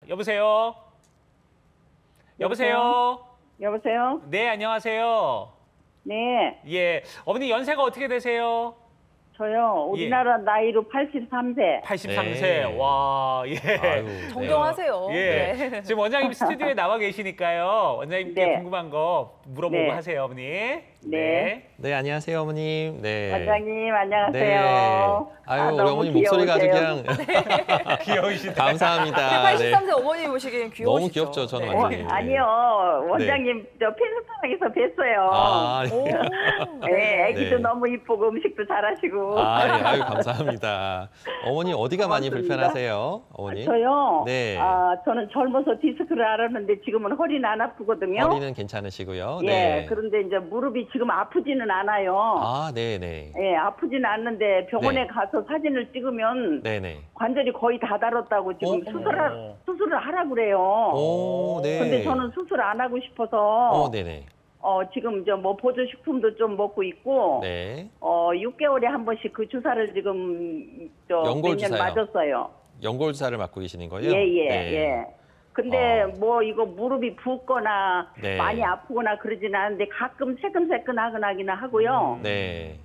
여보세요? 여보세요? 여보세요? 네, 안녕하세요. 네, 예, 어머니 연세가 어떻게 되세요? 저요. 우리나라 나이로 83세. 83세. 네. 와, 예. 아유, 정정하세요. 예. 네. 지금 원장님 스튜디오에 나와 계시니까요. 원장님께 네. 궁금한 거 물어보고 네. 하세요, 어머니. 네. 네, 안녕하세요, 어머님. 네. 원장님, 안녕하세요. 네. 아유, 우리 너무 어머님 목소리가 아주 귀여우세요. 그냥 귀여우시다. 감사합니다. 네. 83세 어머니 보시기엔 귀여우시죠. 너무 귀엽죠, 저는 네. 완전히. 아니요, 원장님, 저 펜스타랑에서 뵀어요. 아, 오. 네, 애기도 네. 너무 이쁘고 음식도 잘하시고. 아, 예, 아유, 감사합니다. 어머니 어디가 많이 고맙습니다. 불편하세요, 어머니? 저요? 네. 저는 젊어서 디스크를 앓았는데 지금은 허리는 안 아프거든요. 허리는 괜찮으시고요. 예, 네. 그런데 이제 무릎이 지금 아프지는 않아요. 아, 네, 네. 예, 아프지는 않는데 병원에 네. 가서 사진을 찍으면 네, 네. 관절이 거의 다 달았다고 지금 어머. 수술을 하라 그래요. 오, 네. 근데 저는 수술 안 하고 싶어서 네, 네. 지금 저 뭐 보조식품도 좀 먹고 있고 네. 6개월에 한 번씩 그 주사를 지금 저 연골 몇 년 주사요? 맞았어요. 연골 주사를 맞고 계시는 거예요? 예, 예, 네. 예. 근데 어. 뭐 이거 무릎이 붓거나 네. 많이 아프거나 그러지는 않은데 가끔 새끈새끈하긴 하고요. 네.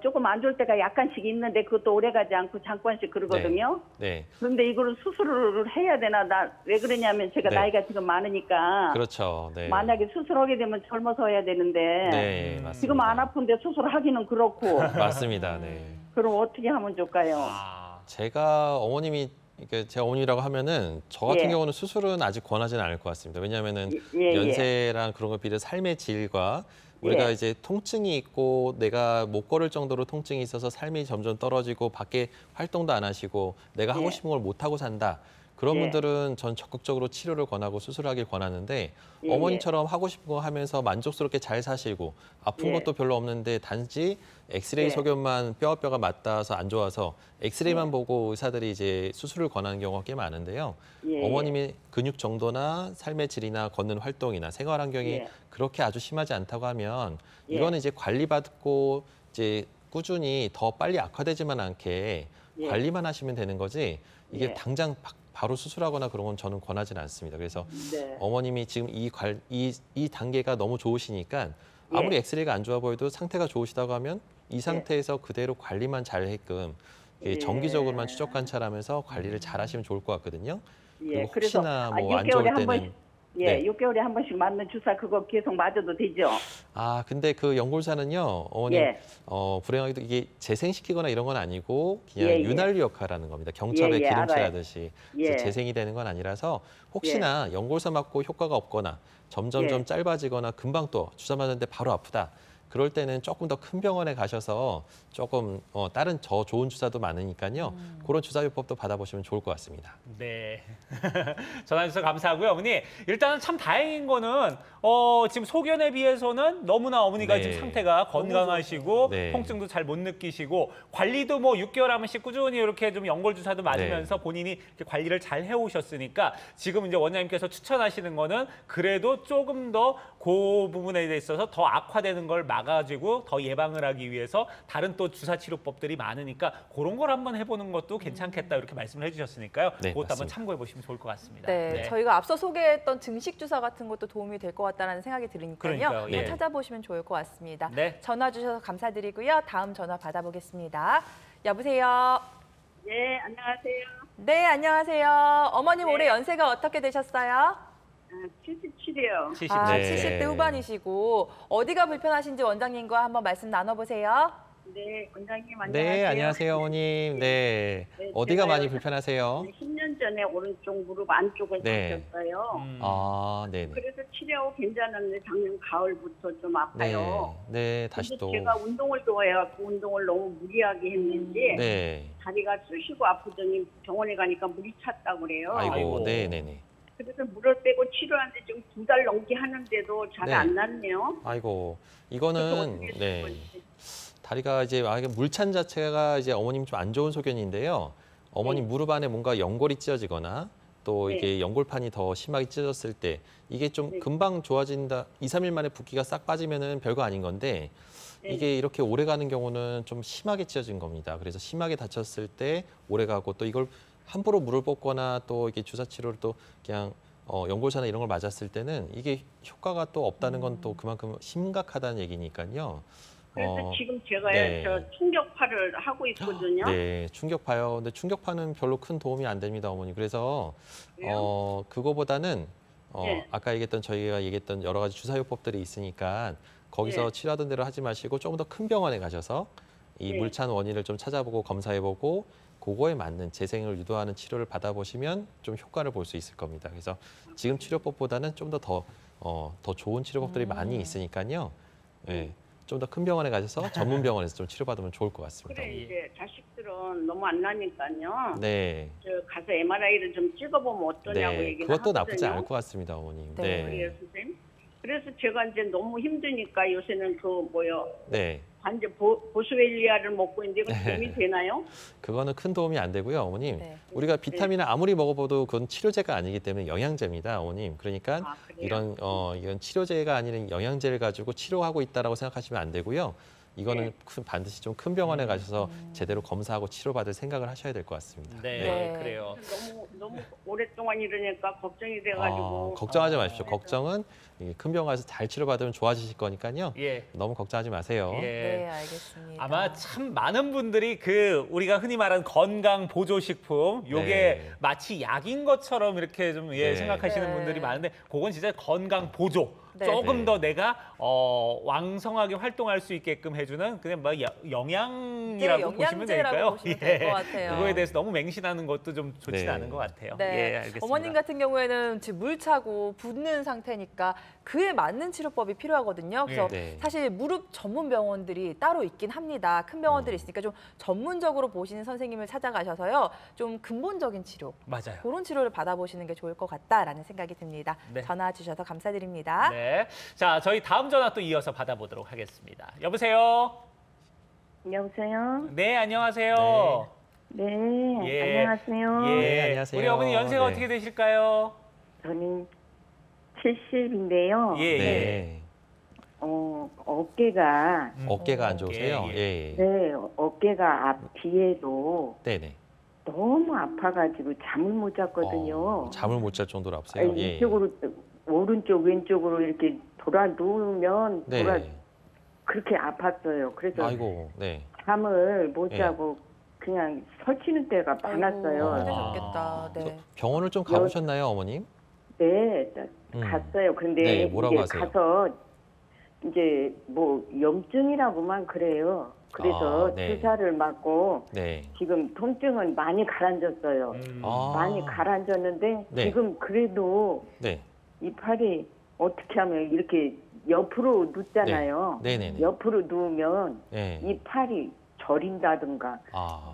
조금 안 좋을 때가 약간씩 있는데 그것도 오래 가지 않고 잠깐씩 그러거든요. 네. 그런데 이거를 수술을 해야 되나? 왜 그러냐면 제가 네. 나이가 지금 많으니까 그렇죠. 네. 만약에 수술하게 되면 젊어서 해야 되는데 네, 맞습니다. 지금 안 아픈데 수술하기는 그렇고 맞습니다. 네. 그럼 어떻게 하면 좋을까요? 아, 제가 어머님이 그러니까 제 어머니라고 하면은 저 같은 예. 경우는 수술은 아직 권하지는 않을 것 같습니다. 왜냐하면은 예, 예. 연세랑 그런 거 비롯해 삶의 질과 우리가 예. 이제 통증이 있고 내가 못 걸을 정도로 통증이 있어서 삶이 점점 떨어지고 밖에 활동도 안 하시고 내가 하고 예. 싶은 걸 못 하고 산다. 그런 예. 분들은 전 적극적으로 치료를 권하고 수술하길 권하는데 예, 어머니처럼 하고 싶은 거 하면서 만족스럽게 잘 사시고 아픈 예. 것도 별로 없는데 단지 엑스레이 예. 소견만 뼈와 맞닿아서 안 좋아서 엑스레이만 예. 보고 의사들이 이제 수술을 권하는 경우가 꽤 많은데요. 예. 어머님의 근육 정도나 삶의 질이나 걷는 활동이나 생활 환경이 예. 그렇게 아주 심하지 않다고 하면 예. 이거는 이제 관리받고 이제 꾸준히 더 빨리 악화되지만 않게 예. 관리만 하시면 되는 거지 이게 예. 당장 바로 수술하거나 그런 건 저는 권하지는 않습니다. 그래서 네. 어머님이 지금 이 단계가 너무 좋으시니까 아무리 예. 엑스레이가 안 좋아 보여도 상태가 좋으시다고 하면 이 상태에서 그대로 관리만 잘게끔 예. 정기적으로만 추적 관찰하면서 관리를 잘 하시면 좋을 것 같거든요. 예. 그리고 그래서 혹시나 뭐 안 좋을 6개월에 한 때는 번씩 예, 네. 6개월에 한 번씩 맞는 주사 그거 계속 맞아도 되죠? 근데 그 연골사는요, 어머님, 예. 불행하게도 이게 재생시키거나 이런 건 아니고 그냥 예, 예. 윤활유 역할을 하는 겁니다. 경첩에 예, 예, 기름칠하듯이 그래서 예. 재생이 되는 건 아니라서 혹시나 연골사 맞고 효과가 없거나 점점점 예. 짧아지거나 금방 또 주사 맞았는데 바로 아프다. 그럴 때는 조금 더 큰 병원에 가셔서 조금 다른 더 좋은 주사도 많으니까요. 그런 주사요법도 받아보시면 좋을 것 같습니다. 네. 전화 주셔서 감사하고요, 어머니. 일단은 참 다행인 거는 지금 소견에 비해서는 너무나 어머니가 네. 지금 상태가 건강하시고 네. 통증도 잘 못 느끼시고 관리도 뭐 6개월 한 번씩 꾸준히 이렇게 좀 연골 주사도 맞으면서 본인이 이렇게 관리를 잘 해오셨으니까 지금 이제 원장님께서 추천하시는 거는 그래도 조금 더 그 부분에 있어서 더 악화되는 걸 막아주고 더 예방을 하기 위해서 다른 또 주사 치료법들이 많으니까 그런 걸 한번 해보는 것도 괜찮겠다 이렇게 말씀을 해주셨으니까요. 네, 그것도 한번 맞습니다. 참고해 보시면 좋을 것 같습니다. 네, 저희가 앞서 소개했던 증식 주사 같은 것도 도움이 될 것 같다는 생각이 드니까요. 그러니까요, 또 예. 찾아보시면 좋을 것 같습니다. 네. 전화 주셔서 감사드리고요. 다음 전화 받아보겠습니다. 여보세요. 네, 안녕하세요. 네, 안녕하세요. 어머님 네. 올해 연세가 어떻게 되셨어요? 77이요. 70. 네. 70대 후반이시고 어디가 불편하신지 원장님과 한번 말씀 나눠보세요. 네, 원장님 안녕하세요. 네, 안녕하세요, 어머님. 네, 네, 어디가 제가요. 많이 불편하세요? 10년 전에 오른쪽 무릎 안쪽을 네. 다쳤어요. 네네. 그래서 치료하고 괜찮았는데 작년 가을부터 좀 네, 아파요. 네, 다시 근데 또. 제가 운동을 좋아해갖고 운동을 너무 무리하게 했는지 네. 다리가 쑤시고 아프더니 병원에 가니까 물이 찼다고 그래요. 아이고, 네네네. 그래서 물을 빼고 치료하는데 지금 2달 넘게 하는데도 잘 네. 안 낫네요. 아이고, 그래서 이거는 어떻게 네. 되는 건지. 다리가 이제 물찬 자체가 이제 어머님 좀 안 좋은 소견인데요. 어머님 네. 무릎 안에 뭔가 연골이 찢어지거나 또 네. 이게 연골판이 더 심하게 찢어졌을 때 이게 좀 네. 금방 좋아진다. 2, 3일 만에 붓기가 싹 빠지면은 별거 아닌 건데 네. 이게 이렇게 오래 가는 경우는 좀 심하게 찢어진 겁니다. 그래서 심하게 다쳤을 때 오래 가고 또 이걸 함부로 물을 뽑거나 또 이게 주사 치료를 또 그냥 연골사나 이런 걸 맞았을 때는 이게 효과가 또 없다는 건 또 그만큼 심각하다는 얘기니까요. 그래서 지금 제가 네. 저 충격파를 하고 있거든요. 네, 충격파요. 근데 충격파는 별로 큰 도움이 안 됩니다, 어머니. 그래서 왜요? 그거보다는 네. 아까 저희가 얘기했던 여러 가지 주사요법들이 있으니까 거기서 네. 치료하던 대로 하지 마시고 조금 더 큰 병원에 가셔서 이 네. 물찬 원인을 좀 찾아보고 검사해보고 그거에 맞는 재생을 유도하는 치료를 받아보시면 좀 효과를 볼 수 있을 겁니다. 그래서 지금 치료법보다는 좀 더 좋은 치료법들이 많이 있으니까요. 네, 좀 더 큰 병원에 가셔서 전문 병원에서 좀 치료받으면 좋을 것 같습니다. 그래 이제 자식들은 너무 안 나니까요. 네. 저 가서 MRI를 좀 찍어보면 어떠냐고 네, 얘기는 그것도 하거든요. 나쁘지 않을 것 같습니다, 어머님. 네. 네. 그래요, 선생님. 그래서 제가 이제 너무 힘드니까 요새는 네. 관절 보스웰리아를 먹고 있는데 이거 도움이 되나요? 그거는 큰 도움이 안 되고요, 어머님. 네. 우리가 비타민을 아무리 먹어봐도 그건 치료제가 아니기 때문에 영양제입니다, 어머님. 그러니까 아, 그래요? 이건 치료제가 아니라 영양제를 가지고 치료하고 있다라고 생각하시면 안 되고요. 이거는 네. 반드시 좀 큰 병원에 가셔서 제대로 검사하고 치료받을 생각을 하셔야 될 것 같습니다. 네, 네. 그래요. 너무 오랫동안 이러니까 걱정이 돼가지고. 걱정하지 마십시오. 걱정은 큰 병원 가서 잘 치료받으면 좋아지실 거니까요. 예. 너무 걱정하지 마세요. 예. 네, 알겠습니다. 아마 참 많은 분들이 우리가 흔히 말하는 건강 보조식품 요게 네. 마치 약인 것처럼 이렇게 좀 네. 생각하시는 네. 분들이 많은데 그건 진짜 건강 보조. 네. 조금 네. 더 내가 왕성하게 활동할 수 있게끔 해주는 그냥 뭐 영양이라고 네, 보시면 영양제라고 될까요? 보시면 될것 같아요. 그거에 대해서 너무 맹신하는 것도 좀 좋지는 네. 않은 것 같아요. 네. 예, 알겠습니다. 어머님 같은 경우에는 지금 물 차고 붓는 상태니까 그에 맞는 치료법이 필요하거든요. 그래서 네. 사실 무릎 전문 병원들이 따로 있긴 합니다. 큰 병원들이 있으니까 좀 전문적으로 보시는 선생님을 찾아가셔서요. 좀 근본적인 치료, 맞아요. 그런 치료를 받아보시는 게 좋을 것 같다라는 생각이 듭니다. 네. 전화 주셔서 감사드립니다. 네. 자, 저희 다음 전화 또 이어서 받아보도록 하겠습니다. 여보세요? 여보세요? 네, 안녕하세요. 네, 예. 안녕하세요. 예. 네, 안녕하세요. 우리 어머니 연세가 네. 어떻게 되실까요? 저는 70인데요. 예, 예. 네. 어깨가 어깨가 안 좋으세요? 예, 예. 네, 어깨가 뒤에도 네네. 너무 아파가지고 잠을 못 잤거든요. 잠을 못 잘 정도로 아프세요? 아니, 예. 이쪽으로 오른쪽 왼쪽으로 이렇게 돌아 누우면 네. 그렇게 아팠어요. 그래서 아이고, 네. 잠을 못 예. 자고 그냥 설치는 때가 많았어요. 아이고. 힘드셨겠다. 네. 병원을 좀 가보셨나요, 어머님? 네, 음. 갔어요. 근데 네, 뭐라고 이제 하세요? 가서 이제 뭐 염증이라고만 그래요. 그래서 아, 네. 주사를 맞고 네. 지금 통증은 많이 가라앉았어요. 아. 많이 가라앉았는데 네. 지금 그래도 네. 이 팔이 어떻게 하면 이렇게 옆으로 눕잖아요. 네. 네네네. 옆으로 누우면 네. 이 팔이 저린다든가. 아.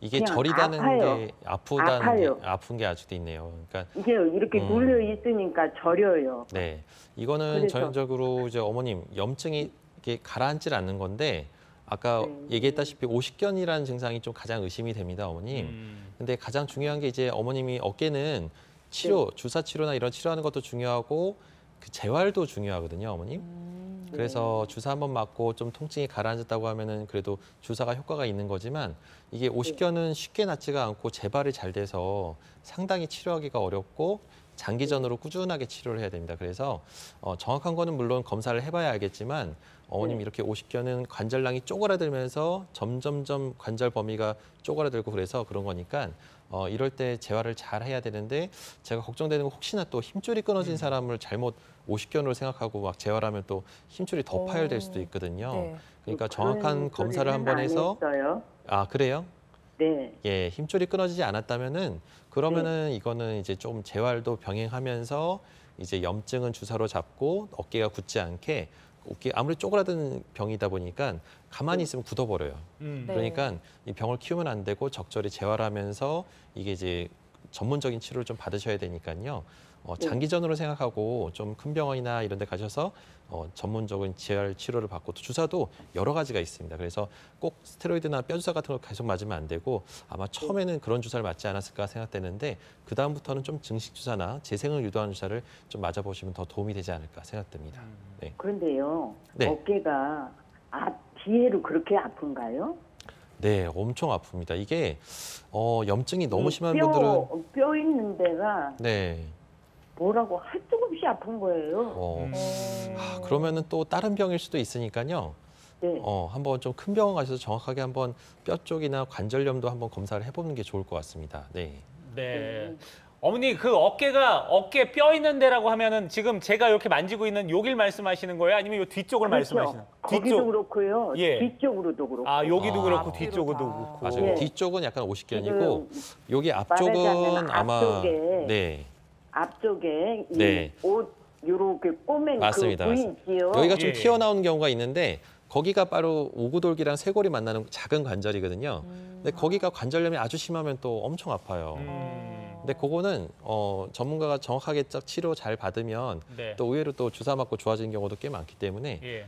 이게 그냥 저리다는 아파요. 게 아프다는 아파요. 게 아픈 게 아직도 있네요. 그러니까 이게 이렇게 눌려 있으니까 저려요. 네. 이거는 그래서- 전형적으로 이제 어머님 염증이 이렇게 가라앉질 않는 건데 아까 얘기했다시피 오십견이라는 증상이 좀 가장 의심이 됩니다, 어머님. 근데 가장 중요한 게 이제 어머님이 어깨는 치료, 주사 치료나 이런 치료하는 것도 중요하고 그 재활도 중요하거든요, 어머님. 그래서 주사 한번 맞고 좀 통증이 가라앉았다고 하면은 그래도 주사가 효과가 있는 거지만 이게 오십견은 쉽게 낫지가 않고 재발이 잘 돼서 상당히 치료하기가 어렵고 장기전으로 꾸준하게 치료를 해야 됩니다. 그래서 정확한 거는 물론 검사를 해봐야 알겠지만 어머님 이렇게 오십견은 관절낭이 쪼그라들면서 점점점 관절 범위가 쪼그라들고 그래서 그런 거니까 이럴 때 재활을 잘 해야 되는데 제가 걱정되는 건 혹시나 또 힘줄이 끊어진 사람을 잘못 오십견으로 생각하고 막 재활하면 또 힘줄이 더 파열될 수도 있거든요. 네. 그러니까 그런 정확한 검사를 소리는 한번 안 해서 했어요. 아 그래요? 네. 예, 힘줄이 끊어지지 않았다면은 그러면은 이거는 이제 좀 재활도 병행하면서 이제 염증은 주사로 잡고 어깨가 굳지 않게 어깨 아무리 쪼그라든 병이다 보니까 가만히 있으면 굳어버려요. 네. 그러니까 이 병을 키우면 안 되고 적절히 재활하면서 이게 이제 전문적인 치료를 좀 받으셔야 되니까요. 장기전으로 생각하고 좀 큰 병원이나 이런 데 가셔서 전문적인 재활 치료를 받고 또 주사도 여러 가지가 있습니다. 그래서 꼭 스테로이드나 뼈주사 같은 걸 계속 맞으면 안 되고 아마 처음에는 그런 주사를 맞지 않았을까 생각되는데 그다음부터는 좀 증식 주사나 재생을 유도하는 주사를 좀 맞아보시면 더 도움이 되지 않을까 생각됩니다. 네. 그런데요. 네. 어깨가 뒤에로 그렇게 아픈가요? 네, 엄청 아픕니다. 이게 염증이 너무 이 심한 분들은 뼈 있는 데가 네. 뭐라고 할 수 없이 아픈 거예요. 그러면은 또 다른 병일 수도 있으니까요. 네. 한번 좀 큰 병원 가셔서 정확하게 한번 뼈 쪽이나 관절염도 한번 검사를 해보는 게 좋을 것 같습니다. 네. 네. 어머니 그 어깨 뼈 있는 데라고 하면은 지금 제가 이렇게 만지고 있는 여길 말씀하시는 거예요? 아니면 요 뒤쪽을 말씀하시는? 거기도 그렇고요. 예. 뒤쪽으로도 그렇고. 아 여기도 그렇고 앞뒤로 뒤쪽도 다. 그렇고. 맞아요. 예. 뒤쪽은 약간 오십견이고 여기 앞쪽은 말하자면 아마 앞쪽에 네. 앞쪽에 네. 이 옷 요렇게 꼬맨 맞습니다. 그 부위 있지요. 여기가 좀 예. 튀어나오는 경우가 있는데 거기가 바로 오구돌기랑 쇄골이 만나는 작은 관절이거든요. 근데 거기가 관절염이 아주 심하면 또 엄청 아파요. 근데 그거는 전문가가 정확하게 딱 치료 잘 받으면 네. 또 의외로 또 주사 맞고 좋아지는 경우도 꽤 많기 때문에 예.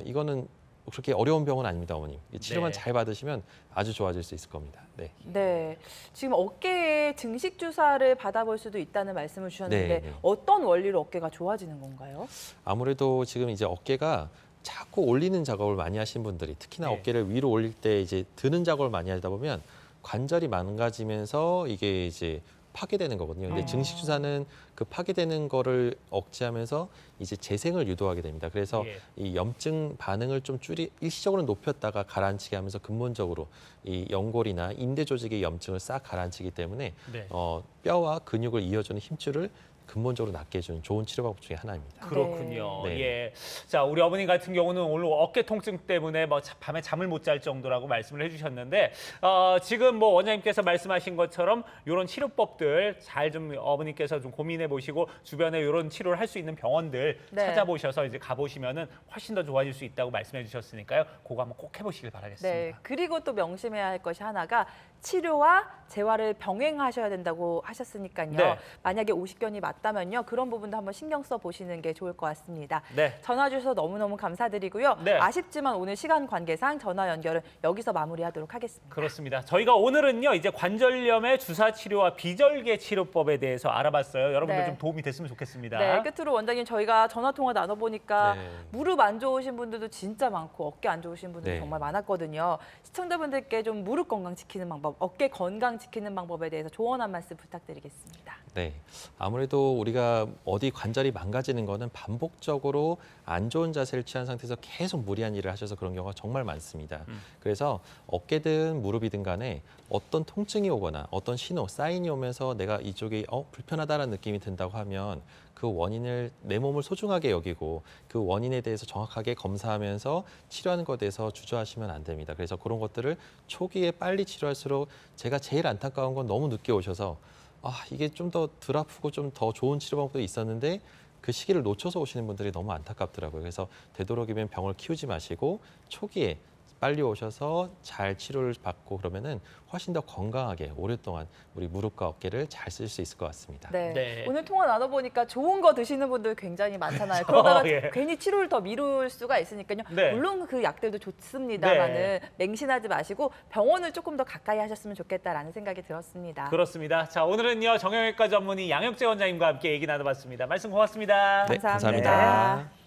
이거는 그렇게 어려운 병은 아닙니다, 어머님. 치료만 네. 잘 받으시면 아주 좋아질 수 있을 겁니다. 네. 네, 지금 어깨에 증식 주사를 받아볼 수도 있다는 말씀을 주셨는데 네. 어떤 원리로 어깨가 좋아지는 건가요? 아무래도 지금 이제 어깨가 자꾸 올리는 작업을 많이 하신 분들이 특히나 네. 어깨를 위로 올릴 때 이제 드는 작업을 많이 하다 보면 관절이 망가지면서 이게 이제 파괴되는 거거든요. 근데 증식 주사는 그 파괴되는 거를 억제하면서 이제 재생을 유도하게 됩니다. 그래서 예. 이 염증 반응을 좀 일시적으로 높였다가 가라앉히게 하면서 근본적으로 이 연골이나 인대 조직의 염증을 싹 가라앉히기 때문에 네. 뼈와 근육을 이어주는 힘줄을 근본적으로 낫게 해주는 좋은 치료 방법 중에 하나입니다. 그렇군요. 네. 예. 자, 우리 어머니 같은 경우는 오늘 어깨 통증 때문에 뭐 밤에 잠을 못 잘 정도라고 말씀을 해주셨는데 지금 뭐 원장님께서 말씀하신 것처럼 이런 치료법들 잘 좀 어머니께서 좀 고민해 보시고 주변에 이런 치료를 할 수 있는 병원들 네. 찾아보셔서 이제 가보시면은 훨씬 더 좋아질 수 있다고 말씀해 주셨으니까요. 그거 한번 꼭 해보시길 바라겠습니다. 네, 그리고 또 명심해야 할 것이 하나가 치료와 재활을 병행하셔야 된다고 하셨으니까요. 네. 만약에 오십견이 맞다면요. 그런 부분도 한번 신경 써 보시는 게 좋을 것 같습니다. 네. 전화 주셔서 너무너무 감사드리고요. 네. 아쉽지만 오늘 시간 관계상 전화 연결은 여기서 마무리하도록 하겠습니다. 그렇습니다. 저희가 오늘은요 이제 관절염의 주사 치료와 비절개 치료법에 대해서 알아봤어요. 여러분들 네. 좀 도움이 됐으면 좋겠습니다. 네, 끝으로 원장님 저희가 전화 통화 나눠보니까 네. 무릎 안 좋으신 분들도 진짜 많고 어깨 안 좋으신 분들도 네. 정말 많았거든요. 시청자분들께 좀 무릎 건강 지키는 방법, 어깨 건강 지키는 방법에 대해서 조언 한 말씀 부탁드리겠습니다. 네, 아무래도 우리가 어디 관절이 망가지는 거는 반복적으로 안 좋은 자세를 취한 상태에서 계속 무리한 일을 하셔서 그런 경우가 정말 많습니다. 그래서 어깨든 무릎이든 간에 어떤 통증이 오거나 어떤 신호, 사인이 오면서 내가 이쪽이 불편하다는 느낌이 든다고 하면 그 원인을 내 몸을 소중하게 여기고 그 원인에 대해서 정확하게 검사하면서 치료하는 것에 대해서 주저하시면 안 됩니다. 그래서 그런 것들을 초기에 빨리 치료할수록 제가 제일 안타까운 건 너무 늦게 오셔서 이게 좀 더 덜 아프고 좀 더 좋은 치료 방법도 있었는데 그 시기를 놓쳐서 오시는 분들이 너무 안타깝더라고요. 그래서 되도록이면 병을 키우지 마시고 초기에 빨리 오셔서 잘 치료를 받고 그러면은 훨씬 더 건강하게 오랫동안 우리 무릎과 어깨를 잘 쓸 수 있을 것 같습니다. 네. 네. 오늘 통화 나눠보니까 좋은 거 드시는 분들 굉장히 많잖아요. 그러다가 예. 괜히 치료를 더 미룰 수가 있으니까요. 네. 물론 그 약들도 좋습니다만은 네. 맹신하지 마시고 병원을 조금 더 가까이 하셨으면 좋겠다라는 생각이 들었습니다. 그렇습니다. 자, 오늘은요 정형외과 전문의 양혁재 원장님과 함께 얘기 나눠봤습니다. 말씀 고맙습니다. 네, 감사합니다. 감사합니다.